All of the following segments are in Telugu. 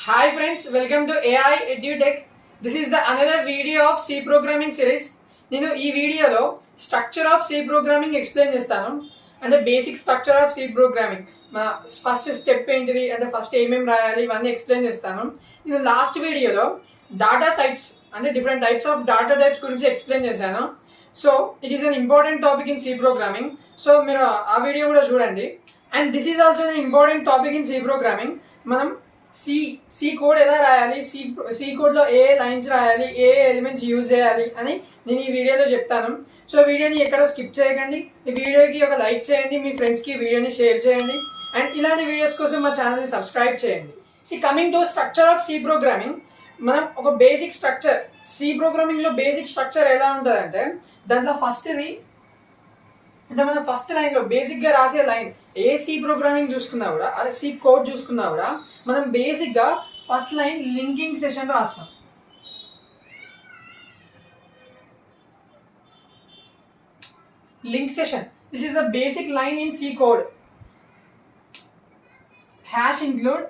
Hi friends, welcome to AI Btech. This is the another video of C programming series. నేను ఈ వీడియోలో structure of C programming explain చేస్తాను. అంటే basic structure of C programming, first step ఏంటిది అంటే ఫస్ట్ ఏమేమి రాయాలి ఇవన్నీ ఎక్స్ప్లెయిన్ చేస్తాను. నేను లాస్ట్ వీడియోలో డాటా టైప్స్ అంటే different types of data types గురించి ఎక్స్ప్లెయిన్ చేశాను. So it is an important topic in C programming. So మీరు ఆ వీడియో కూడా చూడండి. And this is also an important topic in C programming. మనం సి కోడ్ ఎలా రాయాలి, సి కోడ్లో ఏ లైన్స్ రాయాలి, ఏ ఎలిమెంట్స్ యూజ్ చేయాలి అని నేను ఈ వీడియోలో చెప్తాను. సో వీడియోని ఎక్కడ స్కిప్ చేయకండి. ఈ వీడియోకి ఒక లైక్ చేయండి, మీ ఫ్రెండ్స్కి వీడియోని షేర్ చేయండి, అండ్ ఇలాంటి వీడియోస్ కోసం మా ఛానల్ని సబ్స్క్రైబ్ చేయండి. Coming to structure of C programming, మనం ఒక బేసిక్ స్ట్రక్చర్ సి ప్రోగ్రామింగ్లో బేసిక్ స్ట్రక్చర్ ఎలా ఉంటుందంటే దాంట్లో ఫస్ట్ది అంటే మనం ఫస్ట్ లైన్లో బేసిక్గా రాసే లైన్ ఏ సి ప్రోగ్రామింగ్ చూసుకున్నా కూడా అదే సి కోడ్ చూసుకున్నా కూడా మనం బేసిక్గా ఫస్ట్ లైన్ లింకింగ్ సెషన్ రాస్తాం. Link session, this is a basic line in C code. Hash include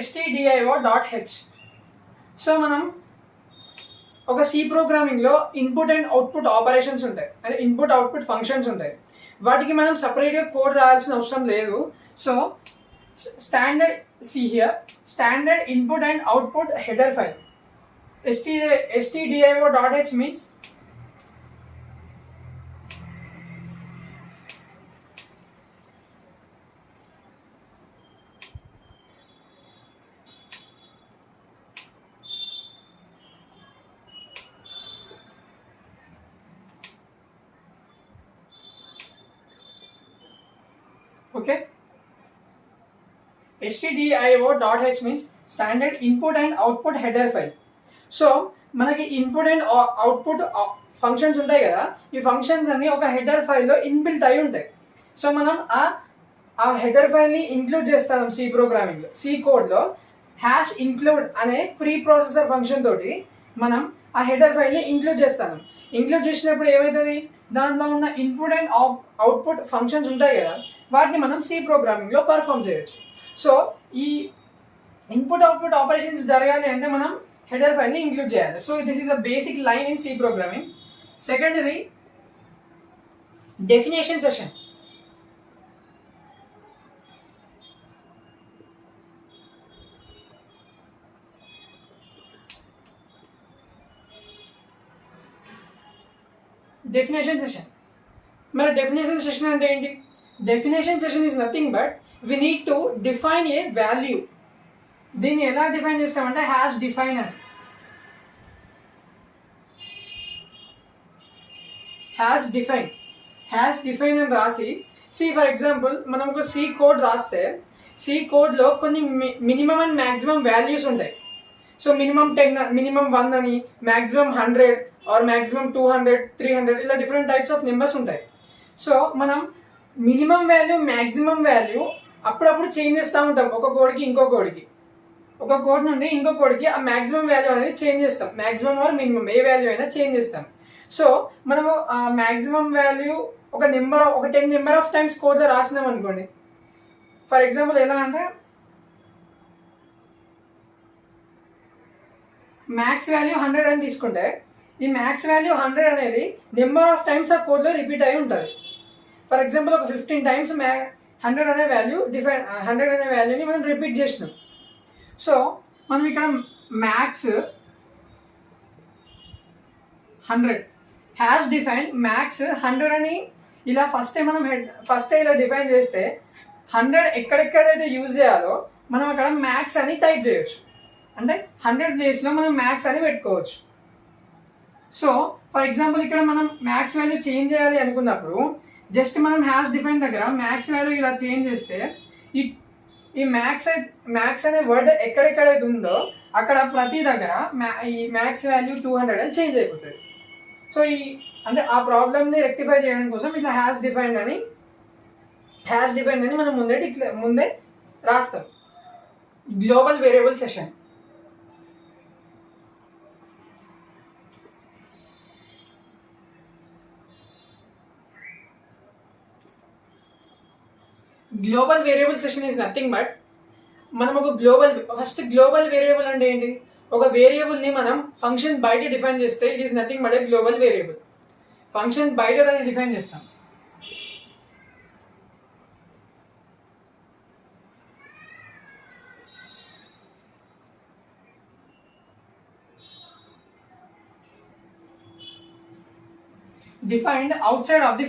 stdio.h. So మనం ఒక సి ప్రోగ్రామింగ్లో ఇన్పుట్ అండ్ అవుట్పుట్ ఆపరేషన్స్ ఉంటాయి, అంటే ఇన్పుట్ అవుట్పుట్ ఫంక్షన్స్ ఉంటాయి. వాటికి మనం సపరేట్గా కోడ్ రాయాల్సిన అవసరం లేదు. So standard standard input and output header file stdio.h means okay. stdio.h means standard input and output header file. So మనకి ఇన్పుట్ అండ్ అవుట్పుట్ ఫంక్షన్స్ ఉంటాయి కదా, ఈ ఫంక్షన్స్ అన్ని ఒక హెడర్ ఫైల్లో ఇన్బిల్ట్ అయి ఉంటాయి. సో మనం ఆ హెడర్ ఫైల్ని ఇంక్లూడ్ చేస్తాం సి ప్రోగ్రామింగ్లో. సి కోడ్లో హ్యాష్ ఇంక్లూడ్ అనే ప్రీ ప్రాసెసర్ ఫంక్షన్ తోటి మనం ఆ హెడర్ ఫైల్ని ఇంక్లూడ్ చేస్తాం. ఇంక్లూడ్ చేసినప్పుడు ఏమవుతుంది, దాంట్లో ఉన్న ఇన్పుట్ అండ్ అవుట్పుట్ ఫంక్షన్స్ ఉంటాయి కదా, వాటిని మనం సి ప్రోగ్రామింగ్లో పర్ఫామ్ చేయొచ్చు. సో ఈ ఇన్పుట్ అవుట్పుట్ ఆపరేషన్స్ జరగాలి అంటే మనం హెడర్ ఫైల్ని ఇంక్లూడ్ చేయాలి. So this is a basic line in C programming. సెకండ్ది డెఫినేషన్ సెషన్. డెఫినేషన్ సెషన్, మరి డెఫినేషన్ సెషన్ అంటే ఏంటి? Definition session is nothing but we need to define a value. దీన్ని ఎలా డిఫైన్ చేస్తామంటే హ్యాష్ డిఫైన్ అని. హ్యాష్ డిఫైన్ అని రాసి, ఫర్ ఎగ్జాంపుల్ మనం ఒక సి కోడ్ రాస్తే సి కోడ్లో కొన్ని మినిమం అండ్ మ్యాక్సిమం వాల్యూస్ ఉంటాయి. సో మినిమం 10, మినిమం 1 అని, మ్యాక్సిమం 100 ఆర్ మ్యాక్సిమం 200, 300 ఇలా డిఫరెంట్ టైప్స్ ఆఫ్ నెంబర్స్ ఉంటాయి. సో మనం మినిమం వాల్యూ మ్యాక్సిమం వాల్యూ అప్పుడప్పుడు చేంజ్ చేస్తూ ఉంటాం, ఒక కోడ్కి ఇంకో కోడ్కి, ఒక కోడ్ నుండి ఇంకో కోడ్కి ఆ మ్యాక్సిమం వాల్యూ అనేది చేంజ్ చేస్తాం. మ్యాక్సిమం ఆర్ మినిమం ఏ వాల్యూ అయినా చేంజ్ చేస్తాం. సో మనము ఆ మ్యాక్సిమం వాల్యూ ఒక 10 నెంబర్ ఆఫ్ టైమ్స్ కోడ్లో రాసినాం అనుకోండి. ఫర్ ఎగ్జాంపుల్ ఎలా అంటే మ్యాక్స్ వాల్యూ 100 అని తీసుకుంటే ఈ మ్యాక్స్ వాల్యూ 100 అనేది నెంబర్ ఆఫ్ టైమ్స్ ఆ కోడ్లో రిపీట్ అయి ఉంటుంది. ఫర్ ఎగ్జాంపుల్ ఒక 15 టైమ్స్ 100 అనే వాల్యూని మనం రిపీట్ చేసినాం. సో మనం ఇక్కడ మ్యాక్స్ 100 హ్యాష్ డిఫైన్ మ్యాక్స్ 100 అని ఇలా ఫస్ట్ ఇలా డిఫైన్ చేస్తే 100 ఎక్కడెక్కడైతే యూజ్ చేయాలో మనం అక్కడ మ్యాక్స్ అని టైప్ చేయొచ్చు. అంటే 100 ప్లేస్లో మనం మ్యాక్స్ అని పెట్టుకోవచ్చు. సో ఫర్ ఎగ్జాంపుల్ ఇక్కడ మనం మ్యాక్స్ వాల్యూ చేంజ్ చేయాలి అనుకున్నప్పుడు జస్ట్ మనం హ్యాష్ డిఫైన్ దగ్గర మ్యాక్స్ వాల్యూ ఇలా చేంజ్ చేస్తే ఈ మ్యాక్స్ అనే వర్డ్ ఎక్కడెక్కడైతే ఉందో అక్కడ ప్రతి దగ్గర ఈ మ్యాక్స్ వాల్యూ 200 అని చేంజ్ అయిపోతుంది. సో అంటే ఆ ప్రాబ్లమ్ని రెక్టిఫై చేయడం కోసం ఇట్లా హ్యాష్ డిఫైన్ అని మనం ముందే రాస్తాం. Global variable session global variable session is nothing but మనం ఒక గ్లోబల్ వేరియబుల్ అంటే ఏంటి? ఒక వేరియబుల్ని మనం ఫంక్షన్ బయట డిఫైన్ చేస్తే it is nothing but a global variable. Function బయట దాన్ని డిఫైన్ చేస్తాం. Defined out side of the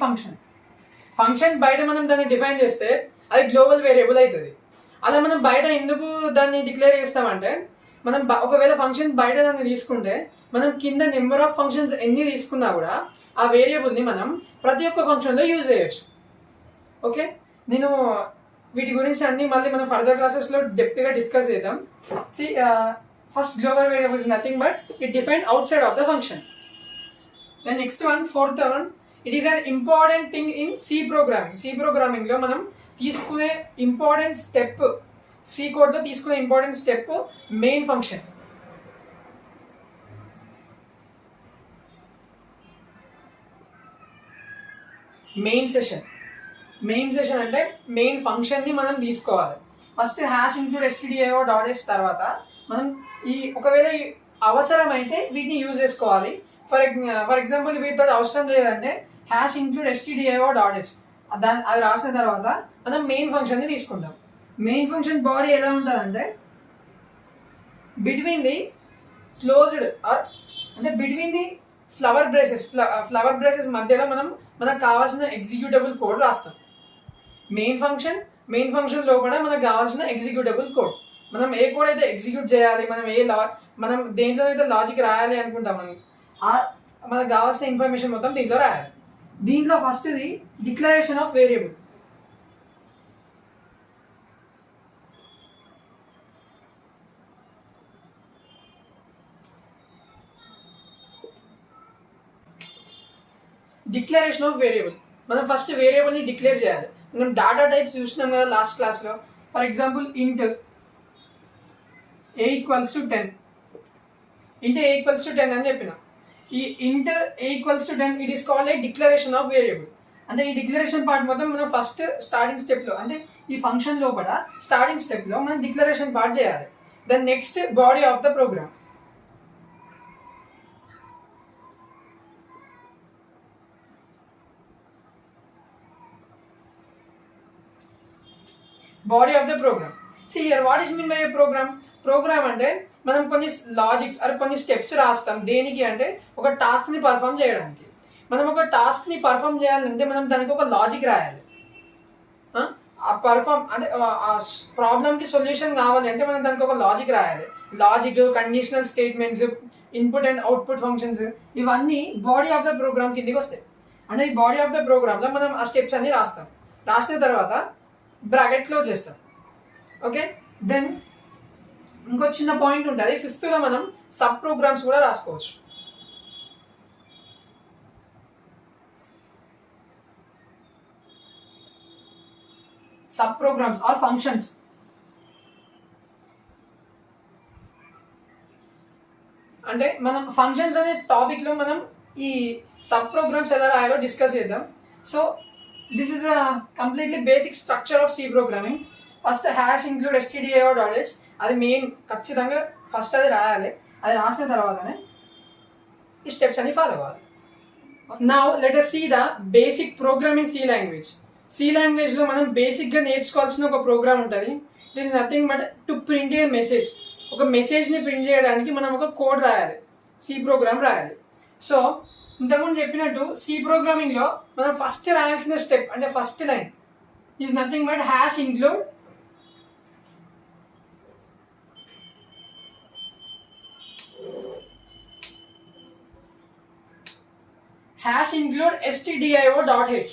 function బయట మనం దాన్ని డిఫైన్ చేస్తే అది గ్లోబల్ వేరియబుల్ అవుతుంది. అలా మనం బయట ఎందుకు దాన్ని డిక్లేర్ చేస్తామంటే, మనం ఒకవేళ ఫంక్షన్ బయట దాన్ని తీసుకుంటే మనం కింద నెంబర్ ఆఫ్ ఫంక్షన్స్ ఎన్ని తీసుకున్నా కూడా ఆ వేరియబుల్ని మనం ప్రతి ఒక్క ఫంక్షన్లో యూజ్ చేయొచ్చు. ఓకే, నేను వీటి గురించి అన్ని మళ్ళీ మనం ఫర్దర్ క్లాసెస్లో డెప్త్గా డిస్కస్ చేద్దాం. First global variable is nothing but it defined out side of the function. Then next one, fourth one, it is an important thing in C programming. C programming లో మనం తీసుకునే ఇంపార్టెంట్ స్టెప్, C కోడ్లో తీసుకునే important step main function. Main session అంటే మెయిన్ ఫంక్షన్ని మనం తీసుకోవాలి. First hash include stdio dot h తర్వాత మనం ఒకవేళ అవసరమైతే వీటిని యూజ్ చేసుకోవాలి. ఫర్ ఎగ్జాంపుల్ వీటితో అవసరం లేదంటే hash include stdio dot h అది రాసిన తర్వాత మనం మెయిన్ ఫంక్షన్ని తీసుకుంటాం. మెయిన్ ఫంక్షన్ బాడీ ఎలా ఉంటుందంటే బిట్వీన్ ది క్లోజ్డ్ అంటే బిట్వీన్ ది ఫ్లవర్ బ్రేసెస్ మధ్యలో మనకు కావాల్సిన ఎగ్జిక్యూటబుల్ కోడ్ రాస్తాం. మెయిన్ ఫంక్షన్ లోపల మనకు కావాల్సిన ఎగ్జిక్యూటబుల్ కోడ్, మనం ఏ కోడ్ అయితే ఎగ్జిక్యూట్ చేయాలి, మనం దేంట్లో అయితే లాజిక్ రాయాలి అనుకుంటాం, మనకు కావాల్సిన ఇన్ఫర్మేషన్ మొత్తం దీంట్లో రాయాలి. దీంట్లో ఫస్ట్ది డిక్లరేషన్ ఆఫ్ వేరియబుల్. మనం ఫస్ట్ వేరియబుల్ని డిక్లేర్ చేయాలి. మనం డాటా టైప్స్ చూసినాం కదా లాస్ట్ క్లాస్లో. ఫర్ ఎగ్జాంపుల్ ఇంట్ a ఈక్వల్స్ టు 10 అని చెప్పిన. ఈ ఇంట్ a equals to 10 it is called A declaration of variable. అంటే ఈ డిక్లరేషన్ పార్ట్ మొత్తం మనం ఫస్ట్ స్టార్టింగ్ స్టెప్లో, అంటే ఈ ఫంక్షన్ లోపల స్టార్టింగ్ స్టెప్లో మనం డిక్లరేషన్ పార్ట్ చేయాలి. Then next body of the program. Body of the program. See here what is mean by a program అంటే మనం కొన్ని లాజిక్స్ కొన్ని స్టెప్స్ రాస్తాం. దేనికి అంటే ఒక టాస్క్ని పర్ఫామ్ చేయడానికి. మనం ఒక టాస్క్ని పర్ఫామ్ చేయాలంటే మనం దానికి ఒక లాజిక్ రాయాలి. ఆ ప్రాబ్లమ్కి సొల్యూషన్ కావాలి అంటే మనం దానికి ఒక లాజిక్ రాయాలి. Logic, conditional statements, input and output functions, ఇవన్నీ బాడీ ఆఫ్ ద ప్రోగ్రామ్ కిందికి వస్తాయి. అంటే ఈ బాడీ ఆఫ్ ద ప్రోగ్రామ్లో మనం ఆ స్టెప్స్ అన్ని రాస్తాం. రాసిన తర్వాత బ్రాకెట్ క్లోజ్ చేస్తాం. ఓకే, దెన్ ఇంకో చిన్న పాయింట్ ఉంటుంది. ఫిఫ్త్లో మనం సబ్ ప్రోగ్రామ్స్ కూడా రాసుకోవచ్చు. Sub programs or functions. అంటే మనం ఫంక్షన్స్ అనే టాపిక్లో మనం ఈ సబ్ ప్రోగ్రామ్స్ ఎలా రాయాలో డిస్కస్ చేద్దాం. So this is a completely basic structure of C programming. First hash include stdio dot h, అది మెయిన్, ఖచ్చితంగా ఫస్ట్ అది రాయాలి. అది రాసిన తర్వాతనే ఈ స్టెప్స్ అన్ని ఫాలో అవ్వాలి. Now let us see the basic programming C language. C లాంగ్వేజ్లో మనం బేసిక్గా నేర్చుకోవాల్సిన ఒక ప్రోగ్రామ్ ఉంటుంది. It is nothing but to print a message. ఒక మెసేజ్ని ప్రింట్ చేయడానికి మనం ఒక కోడ్ రాయాలి, సి ప్రోగ్రామ్ రాయాలి. సో ఇంతకుముందు చెప్పినట్టు సి ప్రోగ్రామింగ్లో మనం ఫస్ట్ రాయాల్సిన స్టెప్ అంటే first line is nothing but hash include stdio dot h.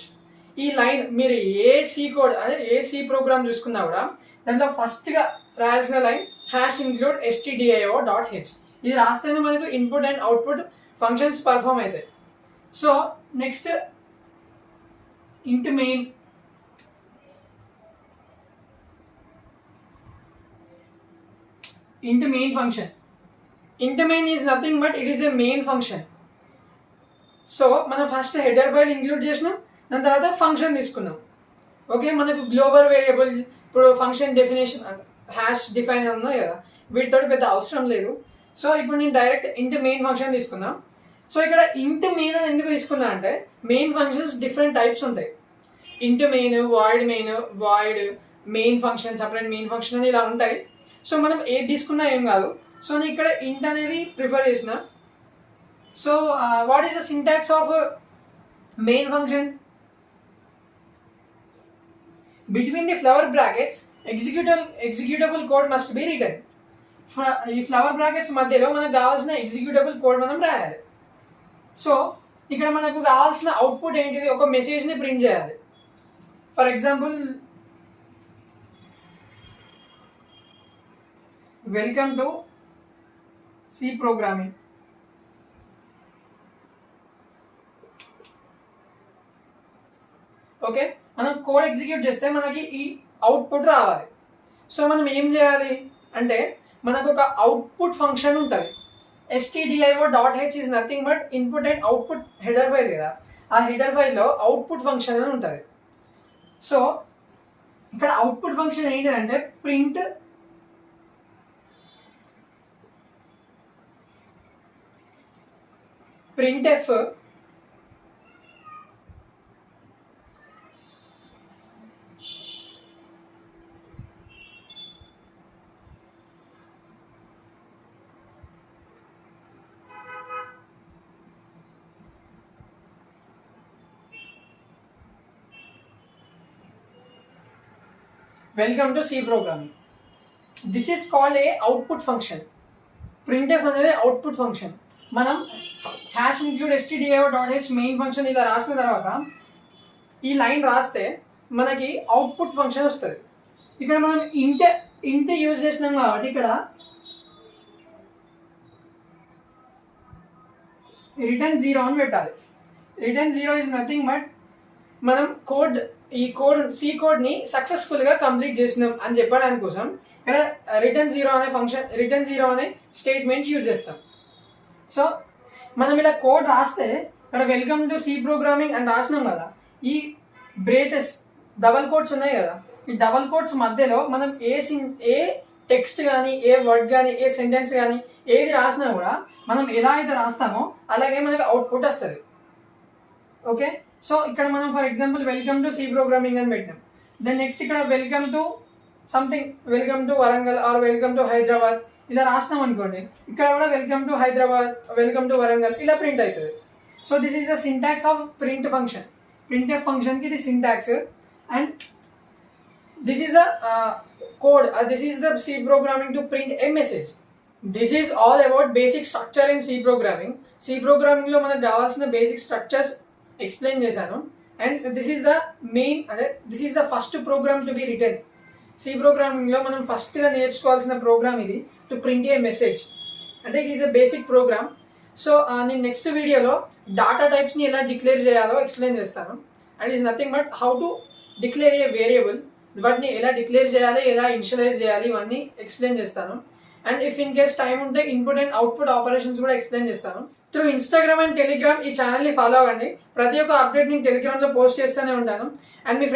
ఈ లైన్ మీరు ఏ సి కోడ్ అదే ఏ సి ప్రోగ్రామ్ చూసుకున్నా కూడా దాంట్లో ఫస్ట్గా రాయాల్సిన line hash include stdio dot h. ఇది రాస్తేనే మనకు input and output functions perform అవుతాయి. So next int main. Int main is nothing but it is a main function. So మనం ఫస్ట్ హెడర్ ఫైల్ ఇంక్లూడ్ చేసినాం, దాని తర్వాత ఫంక్షన్ తీసుకున్నాం. ఓకే, మనకు గ్లోబల్ వేరియబుల్ ఇప్పుడు ఫంక్షన్ డెఫినేషన్ హ్యాష్ డిఫైన్ ఉన్నాయి కదా, వీటితో పెద్ద అవసరం లేదు. సో ఇప్పుడు నేను డైరెక్ట్ ఇంట్ మెయిన్ ఫంక్షన్ తీసుకున్నా. సో ఇక్కడ ఇంట్ మెయిన్ అని ఎందుకు తీసుకున్నా అంటే మెయిన్ ఫంక్షన్స్ డిఫరెంట్ టైప్స్ ఉంటాయి. ఇంట్ main, void main function, separate main function అని ఇలా ఉంటాయి. సో మనం ఏది తీసుకున్నా ఏం కాదు. సో నేను ఇక్కడ ఇంట్ అనేది ప్రిఫర్ చేసిన. So what is the syntax of main function? Between the flower brackets, executable code must be written. ఈ ఫ్లవర్ బ్రాకెట్స్ మధ్యలో మనకు కావాల్సిన ఎగ్జిక్యూటబుల్ కోడ్ మనం రాయాలి. సో ఇక్కడ మనకు కావాల్సిన అవుట్పుట్ ఏంటిది? ఒక మెసేజ్ని ప్రింట్ చేయాలి. For example, welcome to C programming. Okay, మనం కోడ్ ఎగ్జిక్యూట్ చేస్తే మనకి ఈ అవుట్పుట్ రావాలి. సో మనం ఏం చేయాలి అంటే మనకు ఒక అవుట్పుట్ ఫంక్షన్ ఉంటుంది. stdio.h is nothing but input and output header file కదా, ఆ హెడర్ ఫైల్లో అవుట్పుట్ ఫంక్షన్ అని ఉంటుంది. సో ఇక్కడ అవుట్పుట్ ఫంక్షన్ ఏంటిదంటే printf welcome to C programming. This is called a output function. Printf అనేది అవుట్పుట్ ఫంక్షన్. మనం hash include stdio.h main function ఇలా రాసిన తర్వాత ఈ లైన్ రాస్తే మనకి అవుట్పుట్ ఫంక్షన్ వస్తుంది. ఇక్కడ మనం ఇంట్ యూజ్ చేసినాం కాబట్టి ఇక్కడ రిటర్న్ 0 అని పెట్టాలి. రిటర్న్ 0 ఈజ్ నథింగ్ బట్ మనం సి కోడ్ని సక్సెస్ఫుల్గా కంప్లీట్ చేసినాం అని చెప్పడానికి కోసం ఇక్కడ రిటర్న్ 0 అనే స్టేట్మెంట్ యూజ్ చేస్తాం. సో మనం ఇలా కోడ్ రాస్తే ఇక్కడ వెల్కమ్ టు సి ప్రోగ్రామింగ్ అని రాసినాం కదా, ఈ బ్రేసెస్ డబల్ కోట్స్ ఉన్నాయి కదా, ఈ డబల్ కోట్స్ మధ్యలో మనం ఏ టెక్స్ట్ కానీ, ఏ వర్డ్ కానీ, ఏ సెంటెన్స్ కానీ ఏది రాసినా కూడా మనం ఎలా అయితే రాస్తామో అలాగే మనకి అవుట్పుట్ వస్తుంది. ఓకే, సో ఇక్కడ మనం for example welcome to C programming అని పెట్టినాం. దెన్ నెక్స్ట్ ఇక్కడ welcome to something, welcome to Warangal or welcome to Hyderabad ఇలా రాసినాం అనుకోండి, ఇక్కడ కూడా welcome to Hyderabad, welcome to Warangal ఇలా ప్రింట్ అవుతుంది. So this is the syntax of print function. Printf ఫంక్షన్కి ఇది syntax and this is the code. This is the C programming to print a message. This is all about basic structure in C programming. C ప్రోగ్రామింగ్లో మనకు కావాల్సిన బేసిక్ స్ట్రక్చర్స్ ఎక్స్ప్లెయిన్ చేశాను. And this is the main, అంటే this is the first program to be written. C ప్రోగ్రామింగ్లో మనం ఫస్ట్గా నేర్చుకోవాల్సిన ప్రోగ్రామ్ ఇది, టు ప్రింట్ ఏ మెసేజ్. అంటే it is a basic program. So నేను నెక్స్ట్ వీడియోలో డాటా టైప్స్ని ఎలా డిక్లేర్ చేయాలో ఎక్స్ప్లెయిన్ చేస్తాను. And is nothing but how to declare a variable, వాటిని ఎలా డిక్లేర్ చేయాలి, ఎలా ఇనిషియలైజ్ చేయాలి, ఇవన్నీ ఎక్స్ప్లెయిన్ చేస్తాను. And if in case time ఉంటే ఇన్పుట్ అండ్ అవుట్పుట్ ఆపరేషన్స్ కూడా ఎక్స్ప్లెయిన్ చేస్తాను. త్రూ ఇన్స్టాగ్రామ్ అండ్ టెలిగ్రామ్ ఈ ఛానల్ని ఫాలో అవ్వండి. ప్రతి ఒక్క అప్డేట్ నేను టెలిగ్రామ్లో పోస్ట్ చేస్తూనే ఉంటాను. అండ్ మీ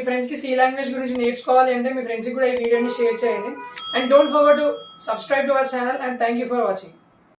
ఫ్రెండ్స్కి సి లాంగ్వేజ్ గురించి నేర్చుకోవాలి అంటే మీ ఫ్రెండ్స్కి కూడా ఈ వీడియోని షేర్ చేయండి. And don't forget to subscribe to our channel. And thank you for watching.